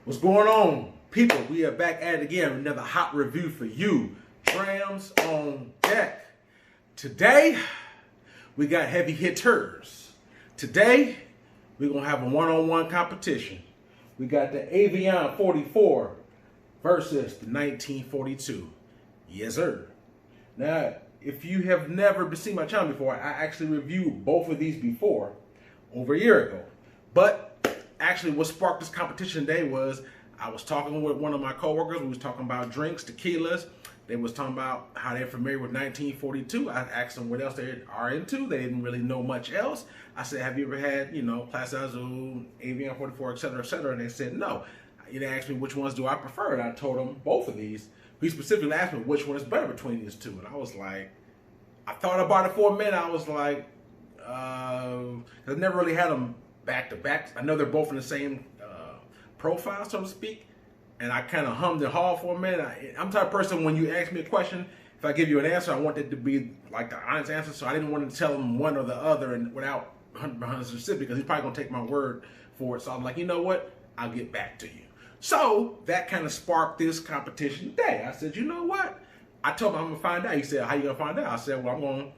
What's going on, people? We are back at it again with another hot review for you. Drams on deck. Today, we got heavy hitters. Today, we're going to have a one-on-one competition. We got the Avion 44 versus the 1942. Yes, sir. Now, if you have never seen my channel before, I actually reviewed both of these before, over a year ago. But actually, what sparked this competition today was I was talking with one of my coworkers. We was talking about drinks, tequilas. They was talking about how they're familiar with 1942. I asked them what else they are into. They didn't really know much else. I said, have you ever had, Plaza Azul, Avion 44, et cetera, et cetera? And they said, no. They asked me which ones do I prefer, and I told them both of these. He specifically asked me which one is better between these two. And I was like, I thought about it for a minute. I was like, I never really had them back to back. I know they're both in the same profile, so to speak. And I kind of hummed and hawed for a minute. I'm the type of person, when you ask me a question, if I give you an answer, I want it to be like the honest answer. So I didn't want to tell him one or the other and without 100% because he's probably going to take my word for it. So I'm like, you know what? I'll get back to you. So that kind of sparked this competition today. I said, you know what? I told him I'm going to find out. He said, how you going to find out? I said, well, I'm going to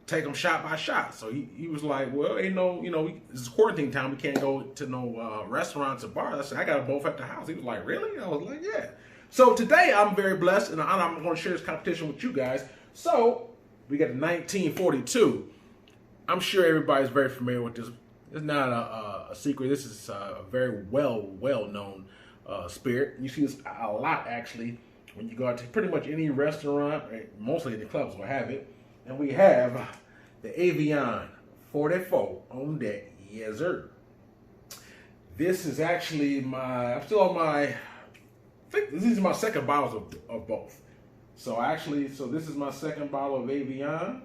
take them shot by shot. So he was like, well, ain't no, this is quarantine time. We can't go to no restaurants or bars. I said, I got them both at the house. He was like, really? I was like, yeah. So today I'm very blessed, and I'm going to share this competition with you guys. So we got the 1942. I'm sure everybody's very familiar with this. It's not a secret. This is a very well-known spirit. You see this a lot, actually, when you go out to pretty much any restaurant, mostly the clubs will have it. And we have the Avion 44 on deck. Yes, sir. This is actually I'm still on I think this is my second bottle of both. So this is my second bottle of Avion,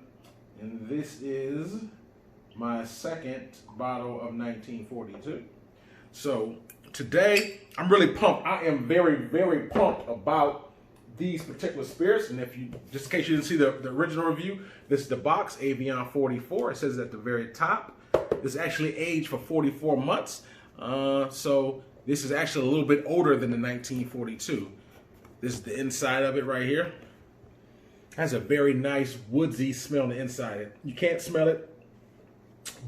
and this is my second bottle of 1942. So today, I'm really pumped. I am very, very pumped about these particular spirits. And if you, just in case you didn't see the original review, this is the box, Avion 44. It says at the very top, this is actually aged for 44 months. So this is actually a little bit older than the 1942. This is the inside of it right here. Has a very nice woodsy smell on the inside. You can't smell it,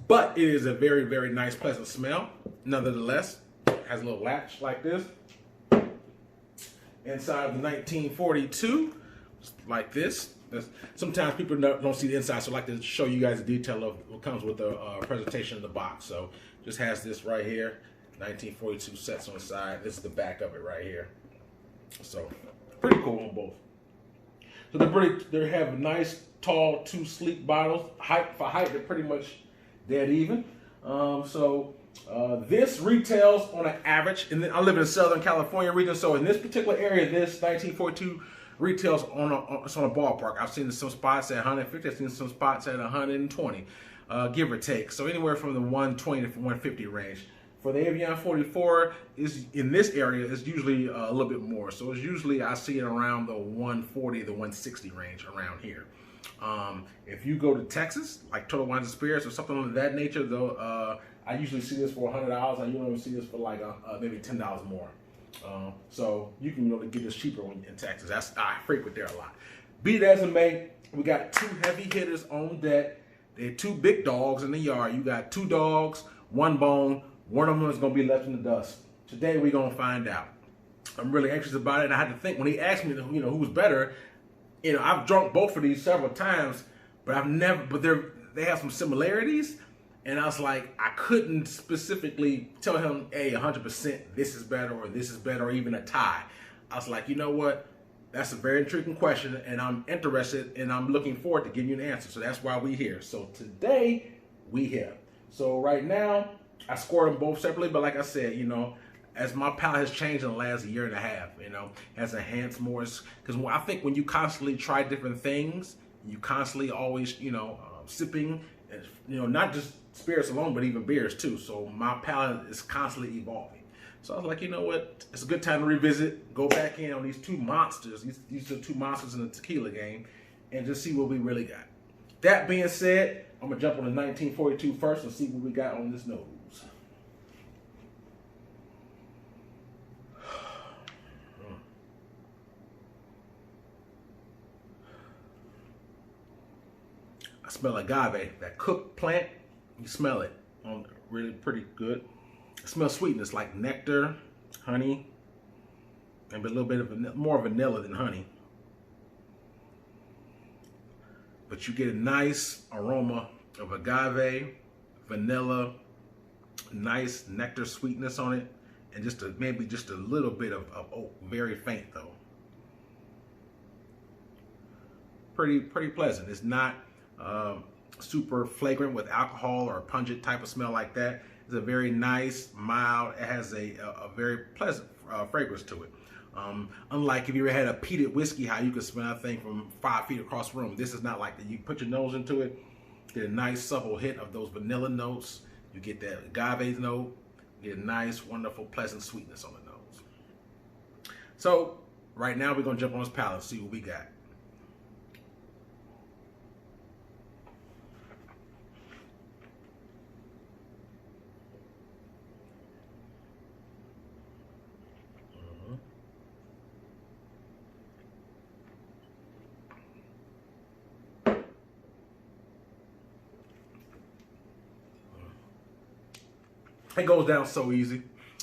but it is a very, very nice, pleasant smell. Nonetheless, it has a little latch like this. Inside of the 1942, like this. Sometimes people don't see the inside, so I like to show you guys the detail of what comes with the presentation of the box. So just has this right here, 1942 sets on the side. This is the back of it right here. So pretty cool on both. So they have nice, tall, two sleek bottles. For height, they're pretty much dead even. This retails on an average, and I live in the Southern California region, so in this particular area, this 1942 retails it's on a ballpark. I've seen some spots at 150, I've seen some spots at 120, give or take. So anywhere from the 120 to 150 range. For the Avion 44, in this area, it's usually a little bit more. So it's usually, I see it around the 140 to 160 range around here. If you go to Texas, like Total Wines and Spirits or something of that nature, though, I usually see this for $100. I usually see this for like maybe $10 more. So you can really get this cheaper in Texas. I frequent there a lot. Be it as it may, we got two heavy hitters on deck. They're two big dogs in the yard. You got two dogs, one bone. One of them is going to be left in the dust. Today we're going to find out. I'm really anxious about it. And I had to think when he asked me, who's better. I've drunk both of these several times, but they have some similarities. And I was like, I couldn't specifically tell him, hey, 100% this is better or this is better or even a tie. I was like, you know what? That's a very intriguing question, and I'm interested, and I'm looking forward to giving you an answer. So that's why we're here. So today, we here. So right now, I scored them both separately, but like I said, as my palate has changed in the last year and a half, has enhanced more. Because I think when you constantly try different things, you constantly always, sipping, not just spirits alone, but even beers too. So my palate is constantly evolving. So I was like, you know what? It's a good time to revisit, go back in on these two monsters. These are two monsters in the tequila game, and just see what we really got. That being said, I'm going to jump on the 1942 first and see what we got on this nose. smell agave, that cooked plant. You smell it really pretty good. It smells sweetness like nectar, honey, and a little bit of more vanilla than honey. But you get a nice aroma of agave, vanilla, nice nectar sweetness on it, and maybe just a little bit of oak, very faint though. Pretty pleasant. It's not super flagrant with alcohol or pungent type of smell like that. It's a very nice, mild. It has a very pleasant fragrance to it. Unlike if you ever had a peated whiskey, how you can smell that thing from 5 feet across the room. This is not like that. You put your nose into it, get a nice subtle hit of those vanilla notes. You get that agave note. You get a nice, wonderful, pleasant sweetness on the nose. So right now we're gonna jump on this palate and see what we got. It goes down so easy.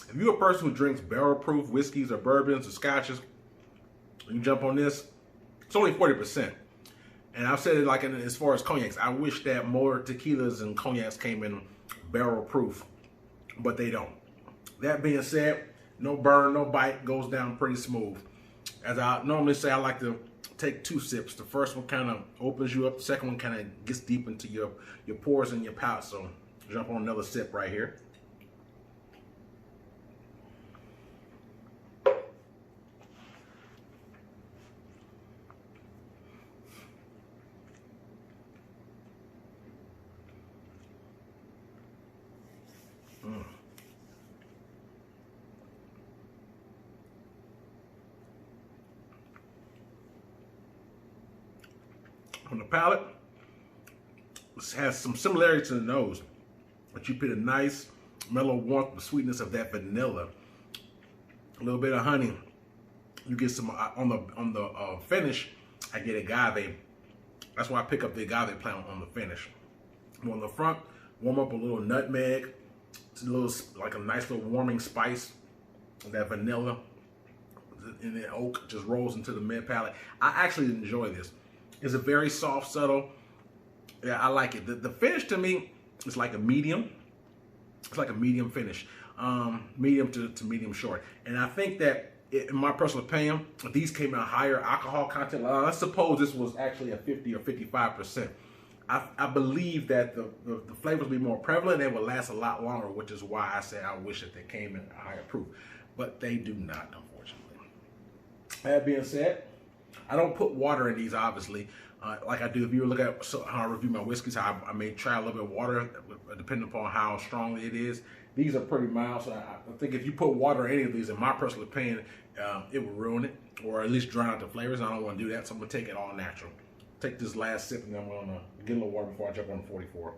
If you're a person who drinks barrel-proof whiskeys or bourbons or scotches, you jump on this, it's only 40%. And I've said it like as far as cognacs, I wish that more tequilas and cognacs came in barrel-proof, but they don't. That being said, no burn, no bite, goes down pretty smooth. As I normally say, I like to take 2 sips. The first one kind of opens you up. The second one kind of gets deep into your pores and your palate. So jump on another sip right here. On the palate, this has some similarities to the nose, but you put a nice mellow warmth, the sweetness of that vanilla, a little bit of honey. You get some on the finish. I get agave. That's why I pick up the agave plant on the finish. On the front, warm up a little nutmeg. It's a little like a nice little warming spice. That vanilla and the oak just rolls into the mid palate. I actually enjoy this. It's a very soft, subtle. Yeah, I like it. The finish to me is like a medium. It's like a medium finish, medium to medium short. And I think that, in my personal opinion, these came in a higher alcohol content. Let's suppose this was actually a 50 or 55%. I believe that the flavors will be more prevalent and will last a lot longer, which is why I say I wish that they came in a higher proof. But they do not, unfortunately. That being said, I don't put water in these, obviously, like I do. If you look at how I review my whiskeys, how I may try a little bit of water, depending upon how strong it is. These are pretty mild, so I think if you put water in any of these, in my personal opinion, it will ruin it, or at least drown out the flavors. I don't want to do that, so I'm going to take it all natural. Take this last sip, and then I'm going to get a little water before I jump on 44.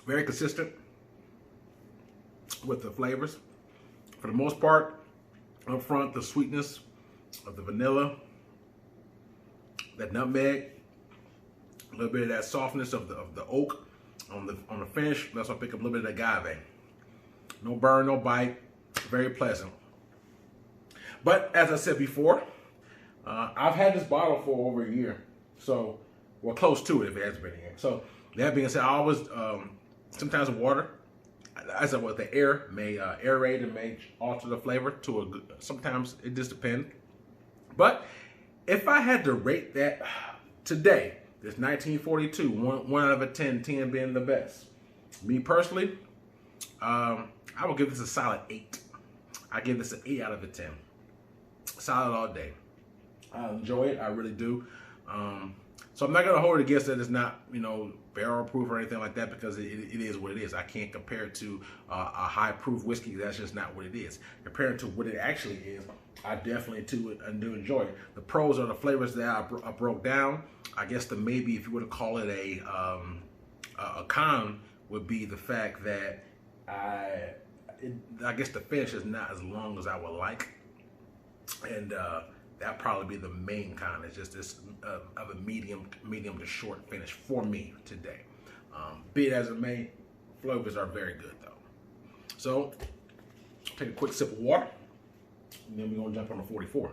Very consistent with the flavors. For the most part, up front, the sweetness of the vanilla, that nutmeg, a little bit of that softness of the oak on the finish. That's why I pick up a little bit of agave. No burn, no bite, very pleasant. But as I said before, I've had this bottle for over a year, so well, close to it if it has been a year. So that being said, I always sometimes water, as with the air, may aerate and may alter the flavor to a good. Sometimes it just depends. But if I had to rate that today, this 1942, 1 out of a 10, 10 being the best. Me personally, I will give this a solid 8. I give this an 8 out of a 10. Solid all day. I enjoy it, I really do. So I'm not going to hold it against that it's not, you know, barrel proof or anything like that, because it is what it is. I can't compare it to a high proof whiskey. That's just not what it is. Compared to what it actually is, I definitely do enjoy it. The pros are the flavors that I broke down. I guess maybe if you were to call it a con would be the fact that I guess the finish is not as long as I would like, and that'd probably be the main con. It's just this of a medium to short finish for me today. Be it as it may, flavors are very good though. So take a quick sip of water, and then we're gonna jump on the 44.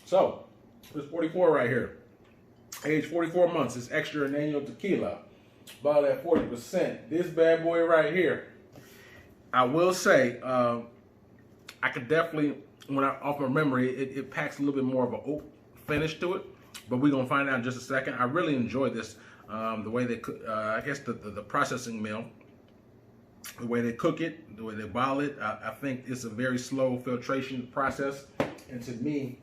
So this 44 right here, age 44 months. It's extra anejo tequila, about at 40%. This bad boy right here, I will say, I could definitely, off my memory, it packs a little bit more of an oak finish to it, but we're gonna find out in just a second. I really enjoy this, the way they cook, I guess the processing mill, the way they cook it, the way they bottle it. I think it's a very slow filtration process, and to me,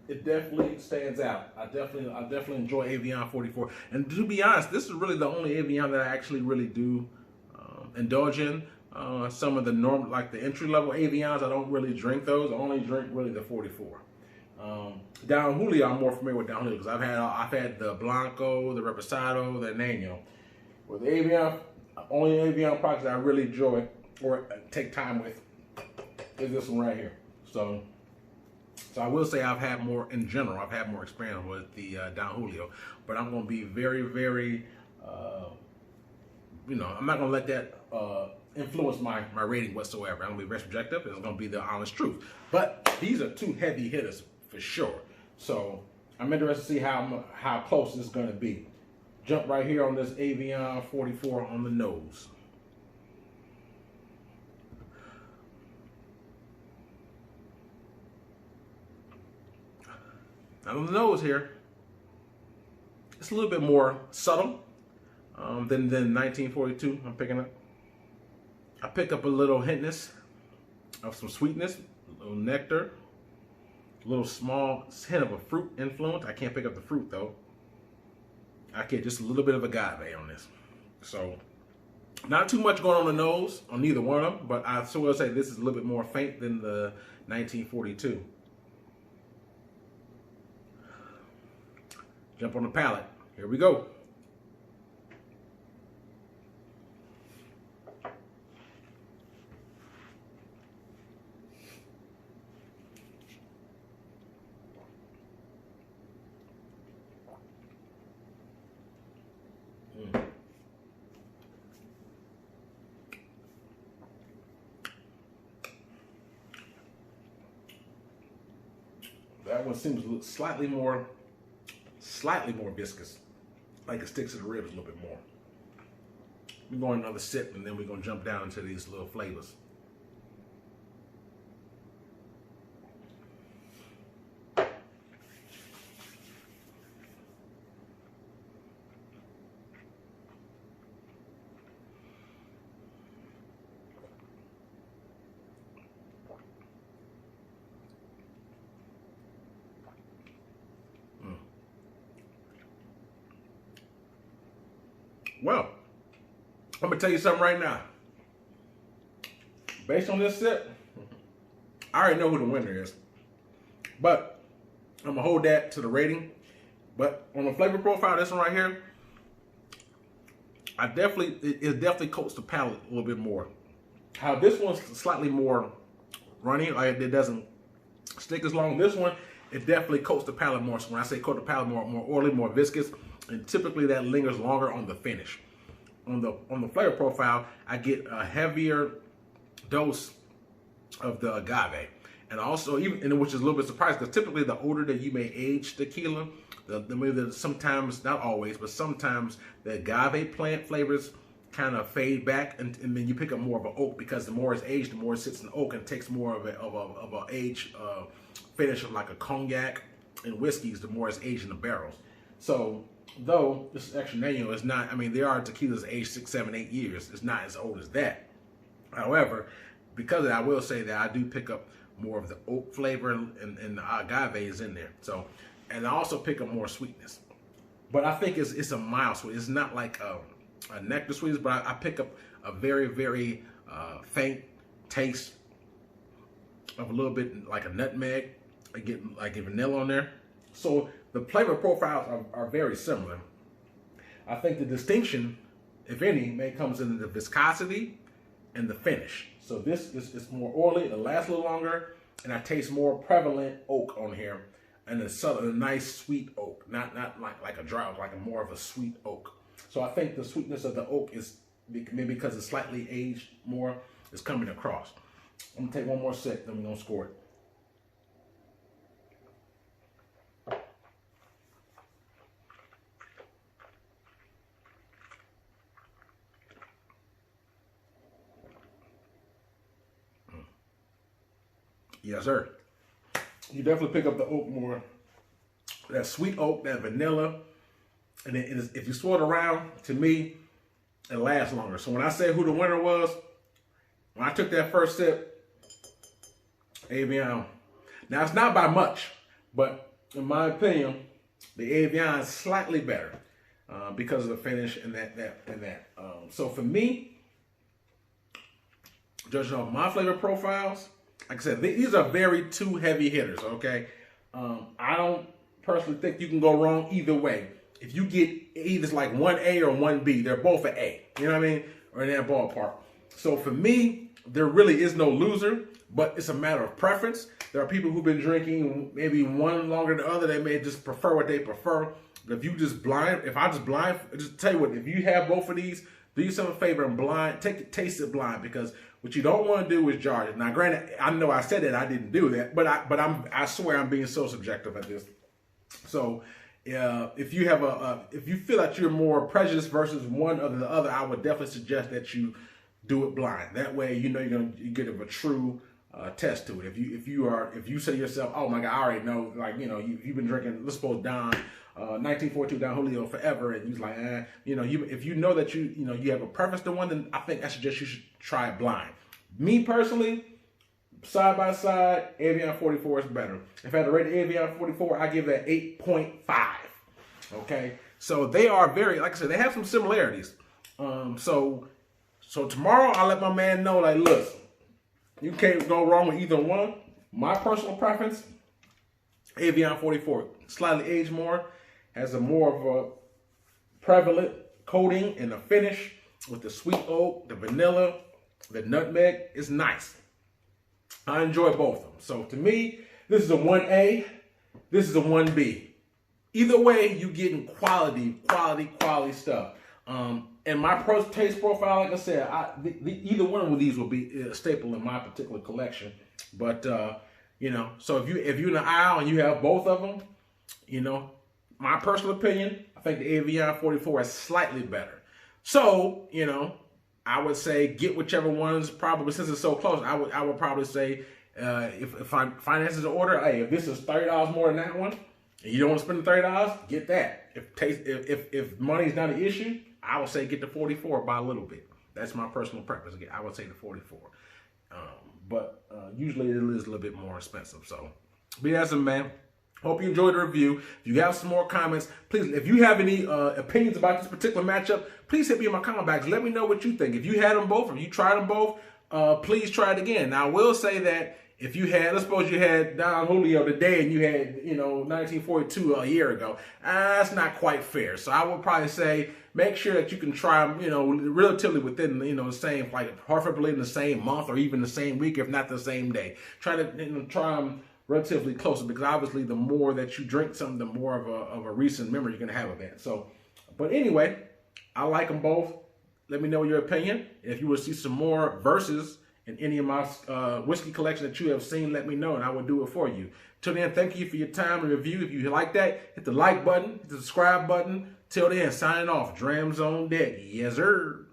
it definitely stands out. I definitely enjoy Avion 44. And to be honest, this is really the only Avion that I actually really do indulge in. Some of the normal, like the entry level Avions, I don't really drink those. I only drink really the 44. Don Julio, I'm more familiar with Don Julio because I've had the Blanco, the Reposado, the Anejo. With the Avion, only Avion products that I really enjoy or take time with is this one right here. So I will say I've had more, in general, I've had more experience with the Don Julio, but I'm going to be very, very, you know, I'm not going to let that influence my rating whatsoever. I'm going to be very subjective. It's going to be the honest truth. But these are two heavy hitters for sure. So I'm interested to see how close this is going to be. Jump right here on this Avion 44 on the nose. Now on the nose here, it's a little bit more subtle than 1942 I'm picking up. I pick up a little hintness of some sweetness, a little nectar, a little small hint of a fruit influence. I can't pick up the fruit though. I get just a little bit of agave on this. So not too much going on the nose on neither one of them, but I still will say this is a little bit more faint than the 1942. Jump on the palate. Here we go. That one seems a little slightly more viscous, like it sticks to the ribs a little bit more. We're going another sip, and then we're going to jump down into these little flavors. Well, I'm gonna tell you something right now. Based on this sip, I already know who the winner is. But I'm gonna hold that to the rating. But on the flavor profile, this one right here, it definitely coats the palate a little bit more. How this one's slightly more runny, like it doesn't stick as long. This one, it definitely coats the palate more. So when I say coat the palate more oily, more viscous, and typically that lingers longer on the finish. On the flavor profile, I get a heavier dose of the agave, and also which is a little bit surprising because typically the older that you may age tequila, sometimes, not always, but sometimes the agave plant flavors kind of fade back, and then you pick up more of an oak because the more it's aged, the more it sits in oak and takes more of a age finish of like a cognac and whiskeys. The more it's aged in the barrels. So though this extra anejo is not, I mean, there are tequilas aged 6, 7, 8 years. It's not as old as that. However, because of that, I will say that I do pick up more of the oak flavor and the agave is in there. So, and I also pick up more sweetness. But I think it's a mild sweet. It's not like a nectar sweetness, but I pick up a very, very faint taste of a little bit like a nutmeg. I get like a vanilla on there. So the flavor profiles are very similar. I think the distinction, if any, may comes in the viscosity and the finish. So this is more oily, it lasts a little longer, and I taste more prevalent oak on here, and a nice sweet oak, not like a dry oak, like more of a sweet oak. So I think the sweetness of the oak is maybe because it's slightly aged more, is coming across. I'm gonna take one more sip, then we're gonna score it. Yes, sir. You definitely pick up the oak more. That sweet oak, that vanilla. And if you swirl it around, to me, it lasts longer. So when I say who the winner was, when I took that first sip, Avion. Now, it's not by much, but in my opinion, the Avion is slightly better because of the finish and that. So for me, judging off my flavor profiles, like I said, these are very two heavy hitters, okay? I don't personally think you can go wrong either way. If you get either like 1A or 1B, they're both an A, you know what I mean? Or in that ballpark. So for me, there really is no loser, but it's a matter of preference. There are people who've been drinking maybe one longer than the other. They may just prefer what they prefer. But if you just blind, just tell you what, if you have both of these, do yourself a favor and taste it blind, because what you don't want to do is jar it. Now, granted, I know I said that I didn't do that, but I swear I'm being so subjective at this. So, if you have if you feel that you're more prejudiced versus one or the other, I would definitely suggest that you do it blind. That way, you know you get a true test to it. If you say to yourself, oh my God, I already know, like, you know, you've been drinking, let's suppose Don. 1942 Don Julio forever, and he's like, if you know that you have a preference to one, then I think I suggest you should try it blind. Me personally, side by side, Avion 44 is better. If I had to rate the Avion 44, I give that 8.5. Okay, so they are very, like I said, they have some similarities. So tomorrow I'll let my man know, like, look, you can't go wrong with either one. My personal preference, Avion 44, slightly aged more, has a more of a prevalent coating and a finish with the sweet oak, the vanilla, the nutmeg. It's nice. I enjoy both of them. So to me, this is a 1A. This is a 1B. Either way, you're getting quality stuff. And my taste profile, like I said, either one of these will be a staple in my particular collection. But so if you're in the aisle and you have both of them, my personal opinion, I think the Avion 44 is slightly better. So, I would say get whichever one's probably, since it's so close, I would probably say if finances in order, hey, if this is $30 more than that one, and you don't want to spend the $30, get that. If money's not an issue, I would say get the 44 by a little bit. That's my personal preference. Again, I would say the 44. But usually it is a little bit more expensive. So, be awesome, man. Hope you enjoyed the review. If you have some more comments, please, if you have any opinions about this particular matchup, please hit me in my comment box. Let me know what you think. If you had them both, or you tried them both, please try it again. Now, I will say that if you had, let's suppose you had Don Julio today and you had, 1942 a year ago, that's not quite fair. So I would probably say make sure that you can try them, relatively within, the same, like, preferably in the same month or even the same week, if not the same day. Try to try them relatively closer, because obviously the more that you drink something, the more of a recent memory you're going to have of that. So, but anyway, I like them both. Let me know your opinion. If you want to see some more verses in any of my whiskey collection that you have seen, let me know and I will do it for you. Till then, thank you for your time and review. If you like that, hit the like button, hit the subscribe button. Till then, signing off. Drams on deck. Yes, sir.